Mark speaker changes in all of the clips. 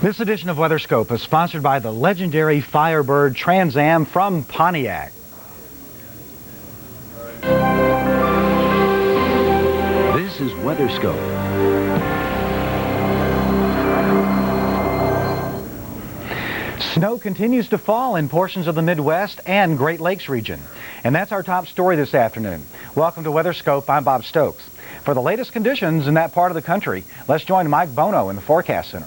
Speaker 1: This edition of WeatherScope is sponsored by the legendary Firebird Trans Am from Pontiac.
Speaker 2: This is WeatherScope.
Speaker 1: Snow continues to fall in portions of the Midwest and Great Lakes region. And that's our top story this afternoon. Welcome to WeatherScope. I'm Bob Stokes. For the latest conditions in that part of the country, let's join Mike Bono in the Forecast Center.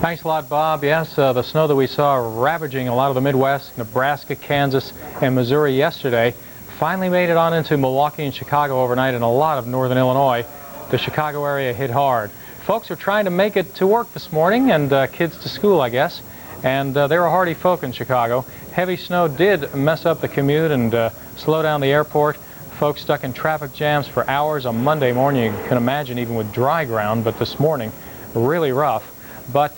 Speaker 3: Thanks a lot, Bob. Yes, the snow that we saw ravaging a lot of the Midwest, Nebraska, Kansas, and Missouri yesterday finally made it on into Milwaukee and Chicago overnight and a lot of northern Illinois. The Chicago area hit hard. Folks are trying to make it to work this morning and kids to school, I guess. And they were hardy folk in Chicago. Heavy snow did mess up the commute and slow down the airport. Folks stuck in traffic jams for hours on Monday morning. You can imagine even with dry ground, but this morning, really rough. But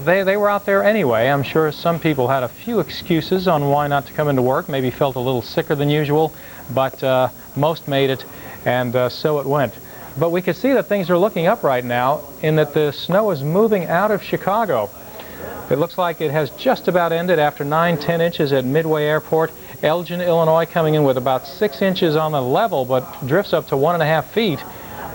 Speaker 3: they were out there anyway. I'm sure some people had a few excuses on why not to come into work, maybe felt a little sicker than usual, but most made it, and so it went. But we can see that things are looking up right now in that the snow is moving out of Chicago. It looks like it has just about ended after 9-10 inches at Midway Airport. Elgin, Illinois coming in with about 6 inches on the level, but drifts up to 1.5 feet.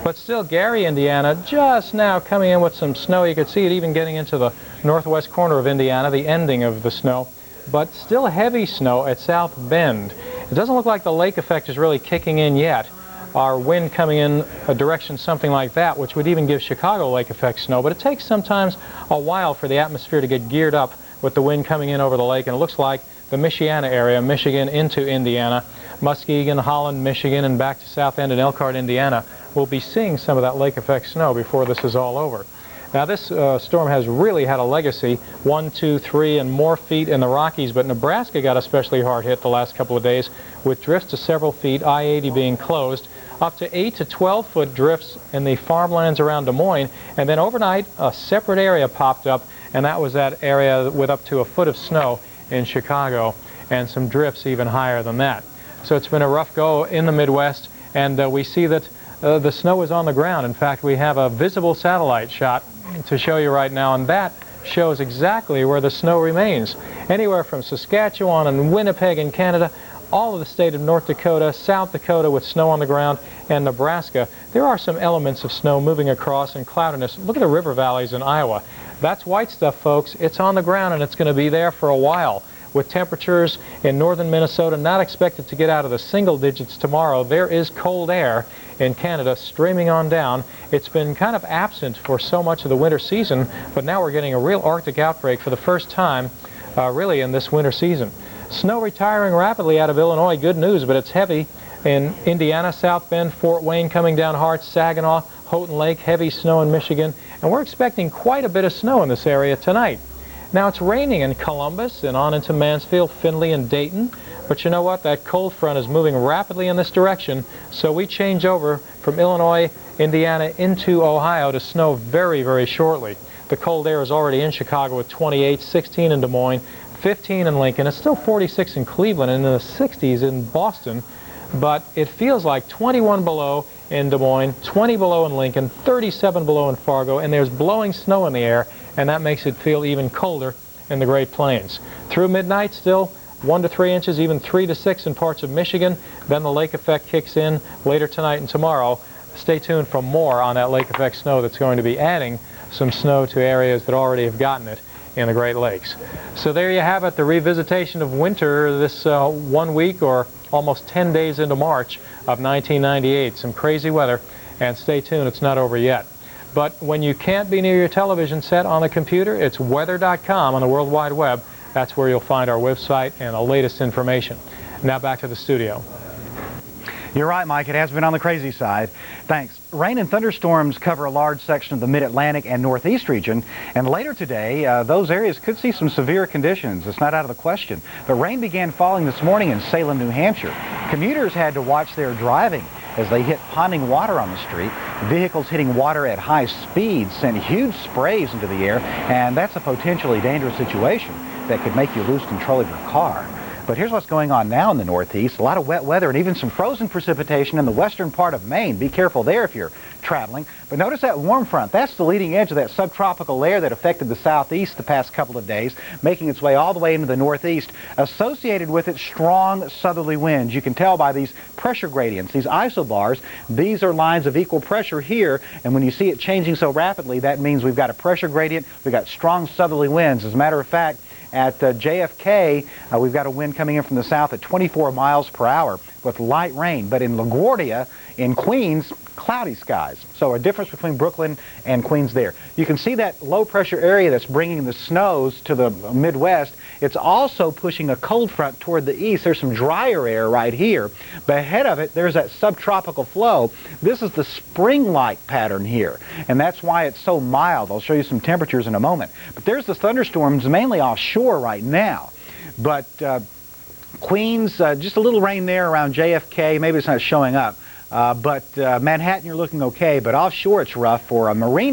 Speaker 3: But still, Gary, Indiana, just now coming in with some snow. You could see it even getting into the northwest corner of Indiana, the ending of the snow. But still heavy snow at South Bend. It doesn't look like the lake effect is really kicking in yet. Our wind coming in a direction something like that, which would even give Chicago lake effect snow. But it takes sometimes a while for the atmosphere to get geared up with the wind coming in over the lake. And it looks like the Michiana area, Michigan into Indiana, Muskegon, Holland, Michigan, and back to South End and Elkhart, Indiana, we'll be seeing some of that lake effect snow before this is all over. Now this storm has really had a legacy, 1, 2, 3 and more feet in the Rockies, but Nebraska got especially hard hit the last couple of days with drifts to several feet, I-80 being closed, up to 8 to 12 foot drifts in the farmlands around Des Moines, and then overnight a separate area popped up, and that was that area with up to a foot of snow in Chicago, and some drifts even higher than that. So it's been a rough go in the Midwest, and we see that the snow is on the ground. In fact, we have a visible satellite shot to show you right now, and that shows exactly where the snow remains. Anywhere from Saskatchewan and Winnipeg in Canada, all of the state of North Dakota, South Dakota with snow on the ground, and Nebraska. There are some elements of snow moving across and cloudiness. Look at the river valleys in Iowa. That's white stuff, folks. It's on the ground, and it's going to be there for a while. With temperatures in northern Minnesota not expected to get out of the single digits tomorrow, there is cold air in Canada streaming on down. It's been kind of absent for so much of the winter season, but now we're getting a real Arctic outbreak for the first time really in this winter season. Snow retiring rapidly out of Illinois, good news, but it's heavy in Indiana, South Bend, Fort Wayne coming down hard, Saginaw, Houghton Lake, heavy snow in Michigan, and we're expecting quite a bit of snow in this area tonight. Now it's raining in Columbus and on into Mansfield, Findlay, and Dayton, but you know what? That cold front is moving rapidly in this direction, so we change over from Illinois, Indiana into Ohio to snow very, very shortly. The cold air is already in Chicago with 28, 16 in Des Moines, 15 in Lincoln. It's still 46 in Cleveland and in the 60s in Boston, but it feels like 21 below in Des Moines, 20 below in Lincoln, 37 below in Fargo, and there's blowing snow in the air, and that makes it feel even colder in the Great Plains. Through midnight still 1 to 3 inches, even 3 to 6 in parts of Michigan. Then the lake effect kicks in later tonight and tomorrow. Stay tuned for more on that lake effect snow that's going to be adding some snow to areas that already have gotten it in the Great Lakes. So there you have it, the revisitation of winter this 1 week or almost 10 days into March of 1998. Some crazy weather, and stay tuned, it's not over yet. But when you can't be near your television set on the computer, it's weather.com on the World Wide Web. That's where you'll find our website and the latest information. Now back to the studio.
Speaker 1: You're right, Mike. It has been on the crazy side. Thanks. Rain and thunderstorms cover a large section of the Mid-Atlantic and Northeast region, and later today, those areas could see some severe conditions. It's not out of the question. The rain began falling this morning in Salem, New Hampshire. Commuters had to watch their driving as they hit ponding water on the street. Vehicles hitting water at high speeds sent huge sprays into the air, and that's a potentially dangerous situation that could make you lose control of your car. But here's what's going on now in the Northeast. A lot of wet weather and even some frozen precipitation in the western part of Maine. Be careful there if you're traveling. But notice that warm front. That's the leading edge of that subtropical layer that affected the southeast the past couple of days, making its way all the way into the northeast. Associated with it, strong southerly winds. You can tell by these pressure gradients, these isobars. These are lines of equal pressure here, and when you see it changing so rapidly, that means we've got a pressure gradient, we've got strong southerly winds. As a matter of fact, at JFK, we've got a wind coming in from the south at 24 miles per hour with light rain. But in LaGuardia, in Queens, cloudy skies. So a difference between Brooklyn and Queens there. You can see that low pressure area that's bringing the snows to the Midwest. It's also pushing a cold front toward the east. There's some drier air right here. But ahead of it, there's that subtropical flow. This is the spring-like pattern here. And that's why it's so mild. I'll show you some temperatures in a moment. But there's the thunderstorms mainly offshore right now. But Queens, just a little rain there around JFK. Maybe it's not showing up. But Manhattan, you're looking okay. But offshore, it's rough for a marine.